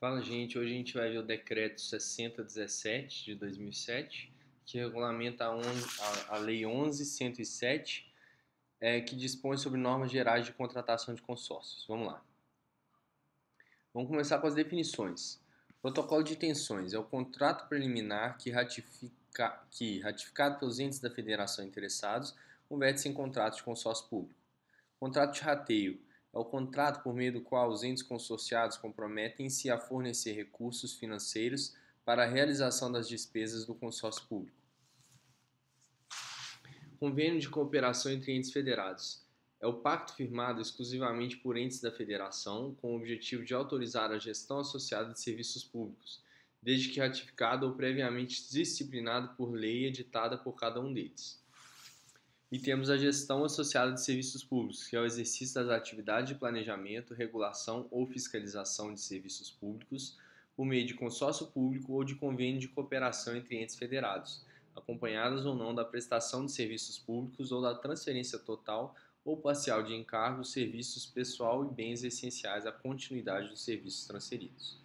Fala, gente. Hoje a gente vai ver o decreto 6017 de 2007, que regulamenta a Lei 11.107, que dispõe sobre normas gerais de contratação de consórcios. Vamos lá. Vamos começar com as definições. Protocolo de intenções é o contrato preliminar que, ratificado pelos entes da federação interessados, converte-se em contrato de consórcio público. Contrato de rateio é o contrato por meio do qual os entes consorciados comprometem-se a fornecer recursos financeiros para a realização das despesas do consórcio público. Convênio de cooperação entre entes federados é o pacto firmado exclusivamente por entes da federação com o objetivo de autorizar a gestão associada de serviços públicos, desde que ratificado ou previamente disciplinado por lei editada por cada um deles. E temos a gestão associada de serviços públicos, que é o exercício das atividades de planejamento, regulação ou fiscalização de serviços públicos por meio de consórcio público ou de convênio de cooperação entre entes federados, acompanhadas ou não da prestação de serviços públicos ou da transferência total ou parcial de encargos, serviços, pessoal e bens essenciais à continuidade dos serviços transferidos.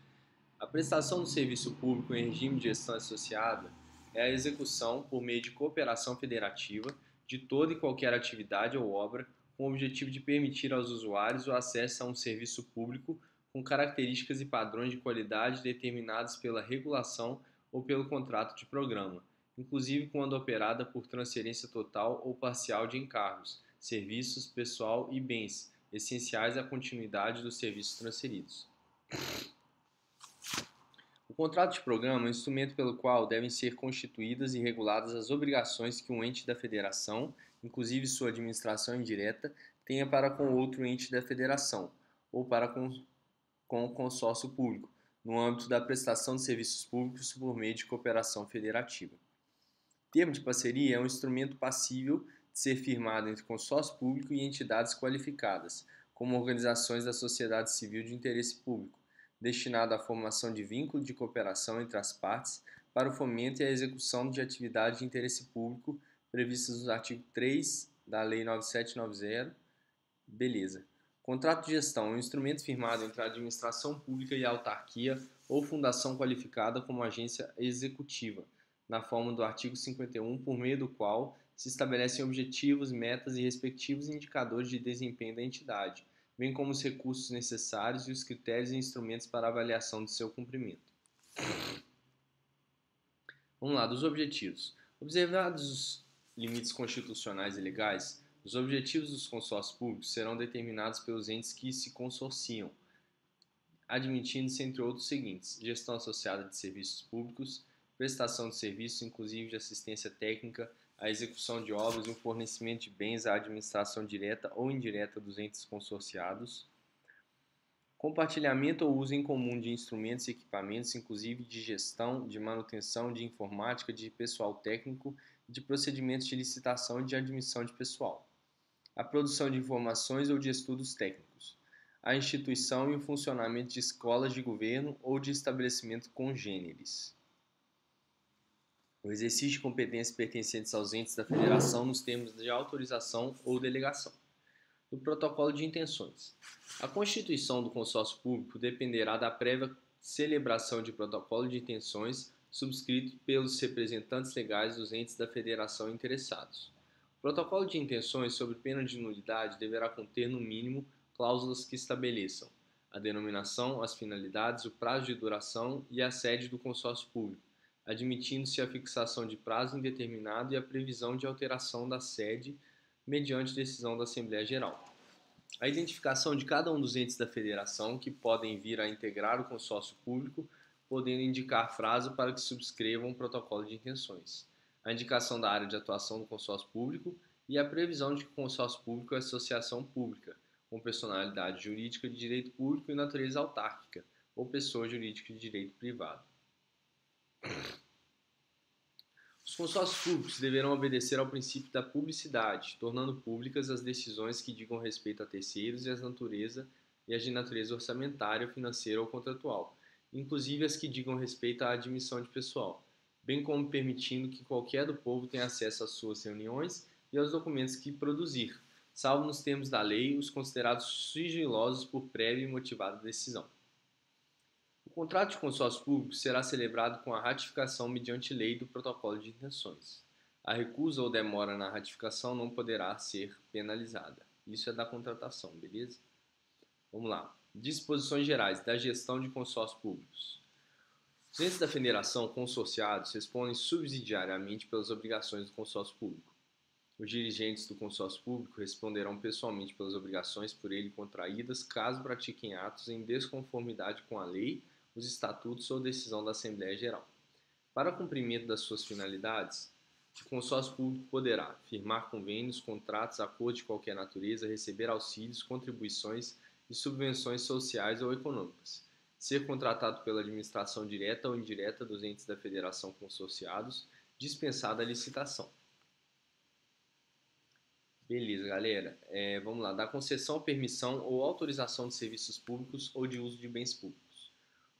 A prestação do serviço público em regime de gestão associada é a execução, por meio de cooperação federativa, de toda e qualquer atividade ou obra com o objetivo de permitir aos usuários o acesso a um serviço público com características e padrões de qualidade determinados pela regulação ou pelo contrato de programa, inclusive quando operada por transferência total ou parcial de encargos, serviços, pessoal e bens essenciais à continuidade dos serviços transferidos. O contrato de programa é um instrumento pelo qual devem ser constituídas e reguladas as obrigações que um ente da federação, inclusive sua administração indireta, tenha para com outro ente da federação, ou para com o consórcio público, no âmbito da prestação de serviços públicos por meio de cooperação federativa. Termo de parceria é um instrumento passível de ser firmado entre consórcio público e entidades qualificadas, como organizações da sociedade civil de interesse público, destinado à formação de vínculo de cooperação entre as partes para o fomento e a execução de atividades de interesse público previstas no artigo 3 da Lei 9790. Beleza. Contrato de gestão é um instrumento firmado entre a administração pública e a autarquia ou fundação qualificada como agência executiva, na forma do artigo 51, por meio do qual se estabelecem objetivos, metas e respectivos indicadores de desempenho da entidade, bem como os recursos necessários e os critérios e instrumentos para avaliação de seu cumprimento. Vamos lá, dos objetivos. Observados os limites constitucionais e legais, os objetivos dos consórcios públicos serão determinados pelos entes que se consorciam, admitindo-se, entre outros, os seguintes: gestão associada de serviços públicos, prestação de serviços, inclusive de assistência técnica, a execução de obras e o fornecimento de bens à administração direta ou indireta dos entes consorciados, compartilhamento ou uso em comum de instrumentos e equipamentos, inclusive de gestão, de manutenção, de informática, de pessoal técnico, de procedimentos de licitação e de admissão de pessoal, a produção de informações ou de estudos técnicos, a instituição e o funcionamento de escolas de governo ou de estabelecimentos congêneres, o exercício de competências pertencentes aos entes da federação nos termos de autorização ou delegação. Do protocolo de intenções. A constituição do consórcio público dependerá da prévia celebração de protocolo de intenções subscrito pelos representantes legais dos entes da federação interessados. O protocolo de intenções, sob pena de nulidade, deverá conter, no mínimo, cláusulas que estabeleçam a denominação, as finalidades, o prazo de duração e a sede do consórcio público, admitindo-se a fixação de prazo indeterminado e a previsão de alteração da sede mediante decisão da Assembleia Geral. A identificação de cada um dos entes da federação que podem vir a integrar o consórcio público, podendo indicar prazo para que subscrevam um protocolo de intenções. A indicação da área de atuação do consórcio público e a previsão de que o consórcio público é associação pública, com personalidade jurídica de direito público e natureza autárquica, ou pessoa jurídica de direito privado. Os consórcios públicos deverão obedecer ao princípio da publicidade, tornando públicas as decisões que digam respeito a terceiros e as de natureza orçamentária, financeira ou contratual, inclusive as que digam respeito à admissão de pessoal, bem como permitindo que qualquer do povo tenha acesso às suas reuniões e aos documentos que produzir, salvo nos termos da lei os considerados sigilosos por prévia e motivada decisão. O contrato de consórcio público será celebrado com a ratificação mediante lei do protocolo de intenções. A recusa ou demora na ratificação não poderá ser penalizada. Isso é da contratação, beleza? Vamos lá. Disposições gerais da gestão de consórcios públicos. Os entes da federação consorciados respondem subsidiariamente pelas obrigações do consórcio público. Os dirigentes do consórcio público responderão pessoalmente pelas obrigações por ele contraídas, caso pratiquem atos em desconformidade com a lei, os estatutos ou decisão da Assembleia Geral. Para cumprimento das suas finalidades, o consórcio público poderá firmar convênios, contratos, acordos de qualquer natureza, receber auxílios, contribuições e subvenções sociais ou econômicas, ser contratado pela administração direta ou indireta dos entes da federação consorciados, dispensada a licitação. Beleza, galera. Vamos lá. Da concessão, permissão ou autorização de serviços públicos ou de uso de bens públicos.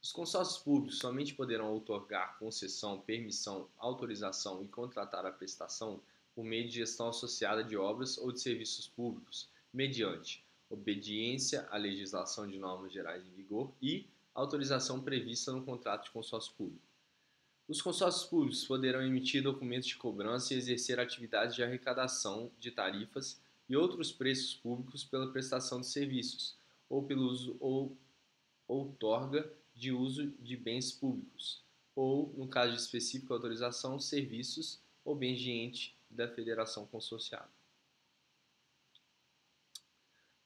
Os consórcios públicos somente poderão outorgar concessão, permissão, autorização e contratar a prestação por meio de gestão associada de obras ou de serviços públicos, mediante obediência à legislação de normas gerais em vigor e autorização prevista no contrato de consórcio público. Os consórcios públicos poderão emitir documentos de cobrança e exercer atividades de arrecadação de tarifas e outros preços públicos pela prestação de serviços ou pelo uso ou outorga de uso de bens públicos, ou, no caso específico, autorização, serviços ou bens de ente da federação consorciada.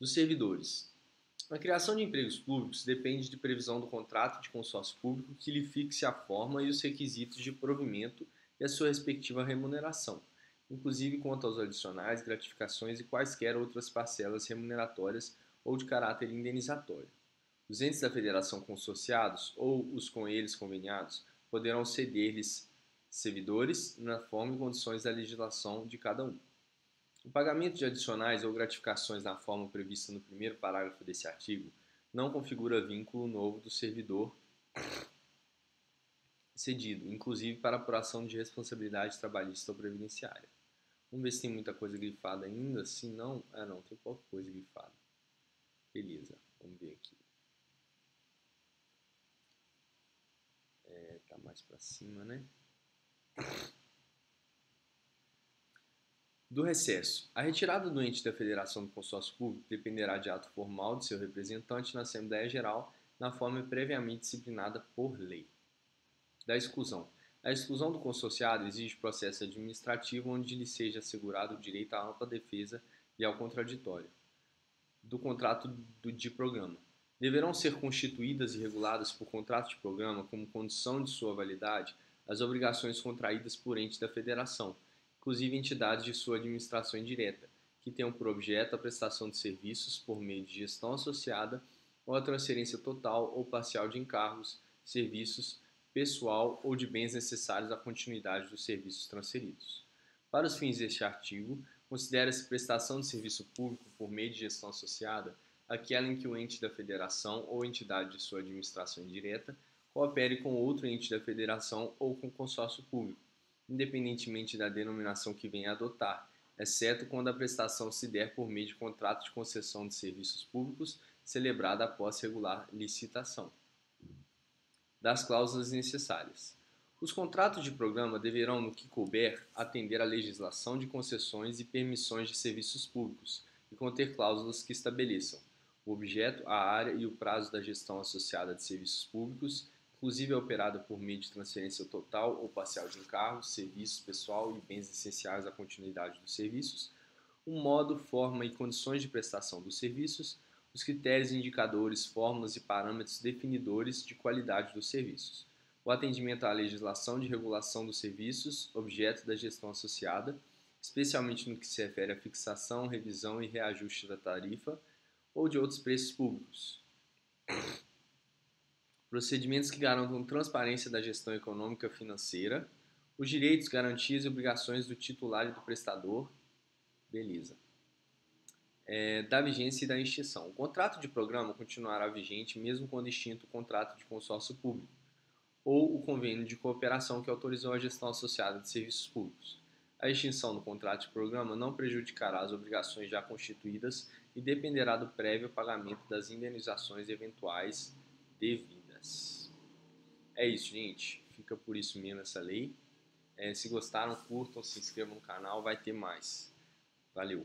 Dos servidores. A criação de empregos públicos depende de previsão do contrato de consórcio público que lhe fixe a forma e os requisitos de provimento e a sua respectiva remuneração, inclusive quanto aos adicionais, gratificações e quaisquer outras parcelas remuneratórias ou de caráter indenizatório. Os entes da federação consorciados ou os com eles conveniados poderão ceder-lhes servidores na forma e condições da legislação de cada um. O pagamento de adicionais ou gratificações na forma prevista no primeiro parágrafo desse artigo não configura vínculo novo do servidor cedido, inclusive para apuração de responsabilidade trabalhista ou previdenciária. Vamos ver se tem muita coisa grifada ainda. Se não, não, tem pouca coisa grifada. Beleza, vamos ver aqui. Tá mais para cima, né? Do recesso. A retirada do ente da federação do consórcio público dependerá de ato formal de seu representante na Assembleia Geral, na forma previamente disciplinada por lei. Da exclusão. A exclusão do consorciado exige processo administrativo onde lhe seja assegurado o direito à ampla defesa e ao contraditório. Do contrato de programa. Deverão ser constituídas e reguladas por contrato de programa como condição de sua validade as obrigações contraídas por ente da federação, inclusive entidades de sua administração indireta, que tenham por objeto a prestação de serviços por meio de gestão associada ou a transferência total ou parcial de encargos, serviços, pessoal ou de bens necessários à continuidade dos serviços transferidos. Para os fins deste artigo, considera-se prestação de serviço público por meio de gestão associada aquela em que o ente da federação ou entidade de sua administração indireta coopere com outro ente da federação ou com consórcio público, independentemente da denominação que venha a adotar, exceto quando a prestação se der por meio de contrato de concessão de serviços públicos celebrada após regular licitação. Das cláusulas necessárias. Os contratos de programa deverão, no que couber, atender à legislação de concessões e permissões de serviços públicos e conter cláusulas que estabeleçam o objeto, a área e o prazo da gestão associada de serviços públicos, inclusive operada por meio de transferência total ou parcial de encargos, serviços, pessoal e bens essenciais à continuidade dos serviços, o modo, forma e condições de prestação dos serviços, os critérios, indicadores, fórmulas e parâmetros definidores de qualidade dos serviços, o atendimento à legislação de regulação dos serviços, objeto da gestão associada, especialmente no que se refere à fixação, revisão e reajuste da tarifa ou de outros preços públicos. Procedimentos que garantam transparência da gestão econômica financeira, os direitos, garantias e obrigações do titular e do prestador. Beleza. Da vigência e da extinção. O contrato de programa continuará vigente mesmo quando extinto o contrato de consórcio público ou o convênio de cooperação que autorizou a gestão associada de serviços públicos. A extinção do contrato de programa não prejudicará as obrigações já constituídas e dependerá do prévio pagamento das indenizações eventuais devidas. É isso, gente. Fica por isso mesmo essa lei. Se gostaram, curtam, se inscrevam no canal, vai ter mais. Valeu!